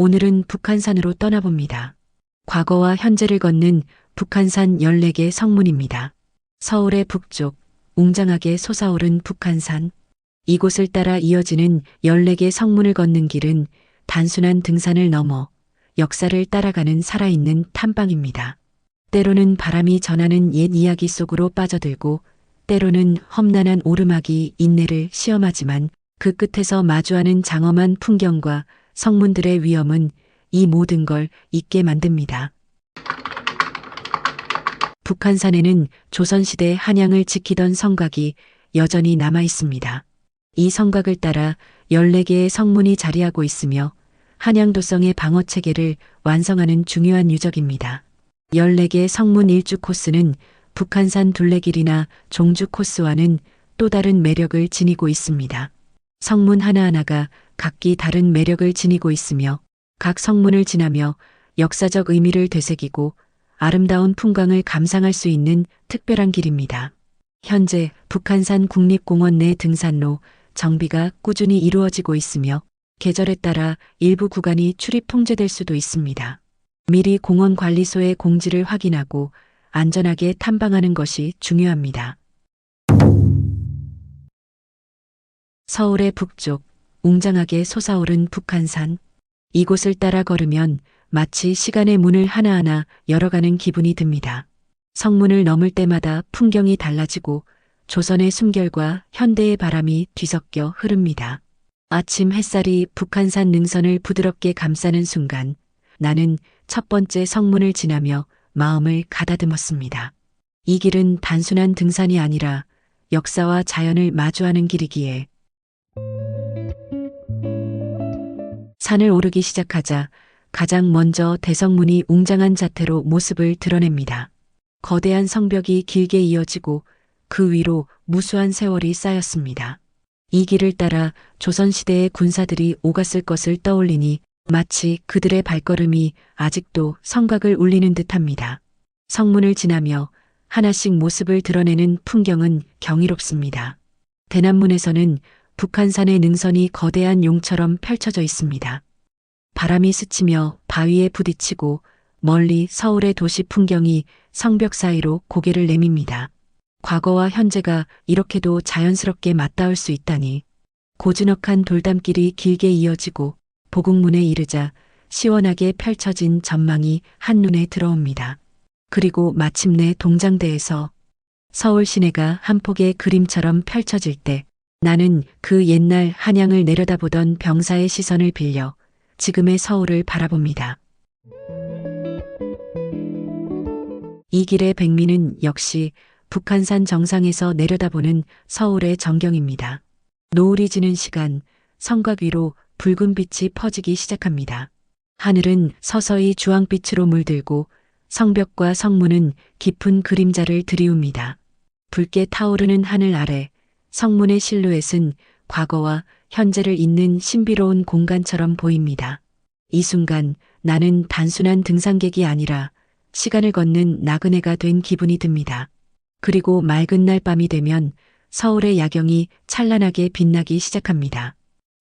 오늘은 북한산으로 떠나봅니다. 과거와 현재를 걷는 북한산 14개 성문입니다. 서울의 북쪽, 웅장하게 솟아오른 북한산. 이곳을 따라 이어지는 14개 성문을 걷는 길은 단순한 등산을 넘어 역사를 따라가는 살아있는 탐방입니다. 때로는 바람이 전하는 옛 이야기 속으로 빠져들고 때로는 험난한 오르막이 인내를 시험하지만 그 끝에서 마주하는 장엄한 풍경과 성문들의 위엄은 이 모든 걸 잊게 만듭니다. 북한산에는 조선시대 한양을 지키던 성곽이 여전히 남아 있습니다. 이 성곽을 따라 14개의 성문이 자리하고 있으며 한양도성의 방어체계를 완성하는 중요한 유적입니다. 14개 성문 일주 코스는 북한산 둘레길이나 종주 코스와는 또 다른 매력을 지니고 있습니다. 성문 하나하나가 각기 다른 매력을 지니고 있으며 각 성문을 지나며 역사적 의미를 되새기고 아름다운 풍광을 감상할 수 있는 특별한 길입니다. 현재 북한산 국립공원 내 등산로 정비가 꾸준히 이루어지고 있으며 계절에 따라 일부 구간이 출입 통제될 수도 있습니다. 미리 공원관리소의 공지를 확인하고 안전하게 탐방하는 것이 중요합니다. 서울의 북쪽, 웅장하게 솟아오른 북한산. 이곳을 따라 걸으면 마치 시간의 문을 하나하나 열어가는 기분이 듭니다. 성문을 넘을 때마다 풍경이 달라지고 조선의 숨결과 현대의 바람이 뒤섞여 흐릅니다. 아침 햇살이 북한산 능선을 부드럽게 감싸는 순간 나는 첫 번째 성문을 지나며 마음을 가다듬었습니다. 이 길은 단순한 등산이 아니라 역사와 자연을 마주하는 길이기에 산을 오르기 시작하자 가장 먼저 대성문이 웅장한 자태로 모습을 드러냅니다. 거대한 성벽이 길게 이어지고 그 위로 무수한 세월이 쌓였습니다. 이 길을 따라 조선시대의 군사들이 오갔을 것을 떠올리니 마치 그들의 발걸음이 아직도 성곽을 울리는 듯합니다. 성문을 지나며 하나씩 모습을 드러내는 풍경은 경이롭습니다. 대남문에서는 북한산의 능선이 거대한 용처럼 펼쳐져 있습니다. 바람이 스치며 바위에 부딪히고 멀리 서울의 도시 풍경이 성벽 사이로 고개를 내밉니다. 과거와 현재가 이렇게도 자연스럽게 맞닿을 수 있다니. 고즈넉한 돌담길이 길게 이어지고 보국문에 이르자 시원하게 펼쳐진 전망이 한눈에 들어옵니다. 그리고 마침내 동장대에서 서울 시내가 한 폭의 그림처럼 펼쳐질 때 나는 그 옛날 한양을 내려다보던 병사의 시선을 빌려 지금의 서울을 바라봅니다. 이 길의 백미는 역시 북한산 정상에서 내려다보는 서울의 전경입니다. 노을이 지는 시간 성곽 위로 붉은 빛이 퍼지기 시작합니다. 하늘은 서서히 주황빛으로 물들고 성벽과 성문은 깊은 그림자를 드리웁니다. 붉게 타오르는 하늘 아래 성문의 실루엣은 과거와 현재를 잇는 신비로운 공간처럼 보입니다. 이 순간 나는 단순한 등산객이 아니라 시간을 걷는 나그네가 된 기분이 듭니다. 그리고 맑은 날 밤이 되면 서울의 야경이 찬란하게 빛나기 시작합니다.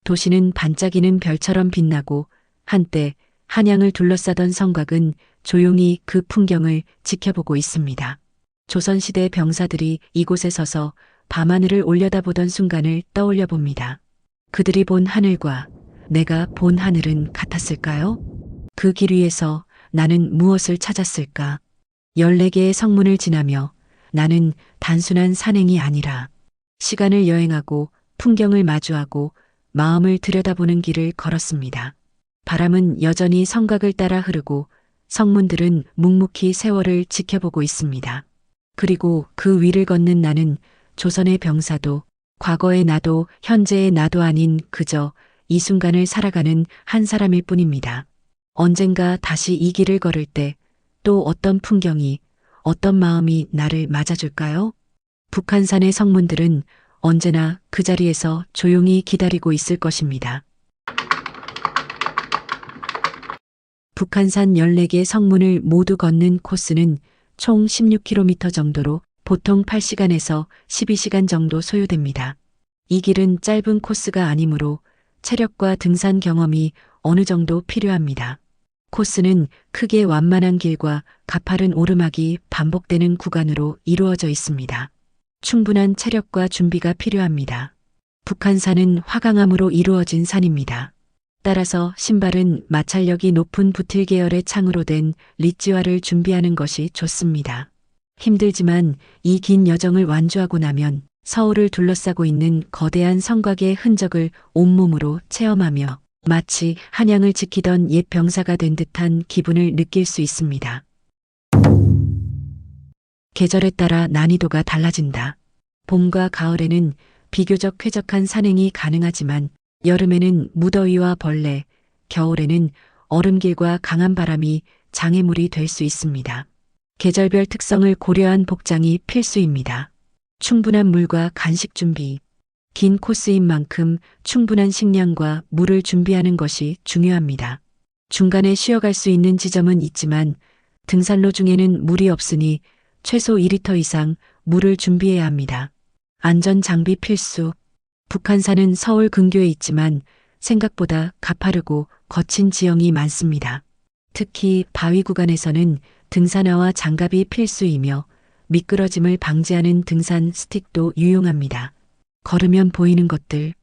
도시는 반짝이는 별처럼 빛나고 한때 한양을 둘러싸던 성곽은 조용히 그 풍경을 지켜보고 있습니다. 조선시대 병사들이 이곳에 서서 밤하늘을 올려다보던 순간을 떠올려 봅니다. 그들이 본 하늘과 내가 본 하늘은 같았을까요? 그 길 위에서 나는 무엇을 찾았을까? 14개의 성문을 지나며 나는 단순한 산행이 아니라 시간을 여행하고 풍경을 마주하고 마음을 들여다보는 길을 걸었습니다. 바람은 여전히 성곽을 따라 흐르고 성문들은 묵묵히 세월을 지켜보고 있습니다. 그리고 그 위를 걷는 나는 조선의 병사도 과거의 나도 현재의 나도 아닌 그저 이 순간을 살아가는 한 사람일 뿐입니다. 언젠가 다시 이 길을 걸을 때 또 어떤 풍경이 어떤 마음이 나를 맞아줄까요? 북한산의 성문들은 언제나 그 자리에서 조용히 기다리고 있을 것입니다. 북한산 14개 성문을 모두 걷는 코스는 총 16km 정도로 보통 8시간에서 12시간 정도 소요됩니다. 이 길은 짧은 코스가 아니므로 체력과 등산 경험이 어느 정도 필요합니다. 코스는 크게 완만한 길과 가파른 오르막이 반복되는 구간으로 이루어져 있습니다. 충분한 체력과 준비가 필요합니다. 북한산은 화강암으로 이루어진 산입니다. 따라서 신발은 마찰력이 높은 부틸 계열의 창으로 된 리찌화를 준비하는 것이 좋습니다. 힘들지만 이 긴 여정을 완주하고 나면 서울을 둘러싸고 있는 거대한 성곽의 흔적을 온몸으로 체험하며 마치 한양을 지키던 옛 병사가 된 듯한 기분을 느낄 수 있습니다. 계절에 따라 난이도가 달라진다. 봄과 가을에는 비교적 쾌적한 산행이 가능하지만 여름에는 무더위와 벌레, 겨울에는 얼음길과 강한 바람이 장애물이 될 수 있습니다. 계절별 특성을 고려한 복장이 필수입니다. 충분한 물과 간식 준비. 긴 코스인 만큼 충분한 식량과 물을 준비하는 것이 중요합니다. 중간에 쉬어갈 수 있는 지점은 있지만 등산로 중에는 물이 없으니 최소 2리터 이상 물을 준비해야 합니다. 안전 장비 필수. 북한산은 서울 근교에 있지만 생각보다 가파르고 거친 지형이 많습니다. 특히 바위 구간에서는 등산화와 장갑이 필수이며 미끄러짐을 방지하는 등산 스틱도 유용합니다. 걸으면 보이는 것들.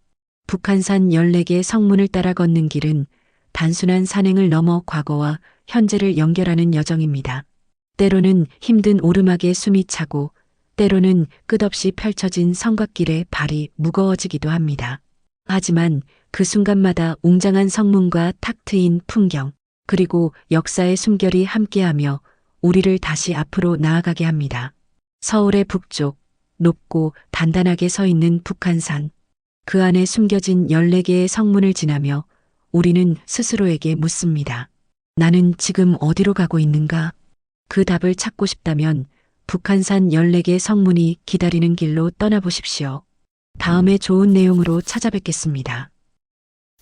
북한산 14개 성문을 따라 걷는 길은 단순한 산행을 넘어 과거와 현재를 연결하는 여정입니다. 때로는 힘든 오르막에 숨이 차고 때로는 끝없이 펼쳐진 성곽길에 발이 무거워지기도 합니다. 하지만 그 순간마다 웅장한 성문과 탁 트인 풍경, 그리고 역사의 숨결이 함께하며 우리를 다시 앞으로 나아가게 합니다. 서울의 북쪽, 높고 단단하게 서 있는 북한산. 그 안에 숨겨진 14개의 성문을 지나며 우리는 스스로에게 묻습니다. 나는 지금 어디로 가고 있는가? 그 답을 찾고 싶다면 북한산 14개 성문이 기다리는 길로 떠나보십시오. 다음에 좋은 내용으로 찾아뵙겠습니다.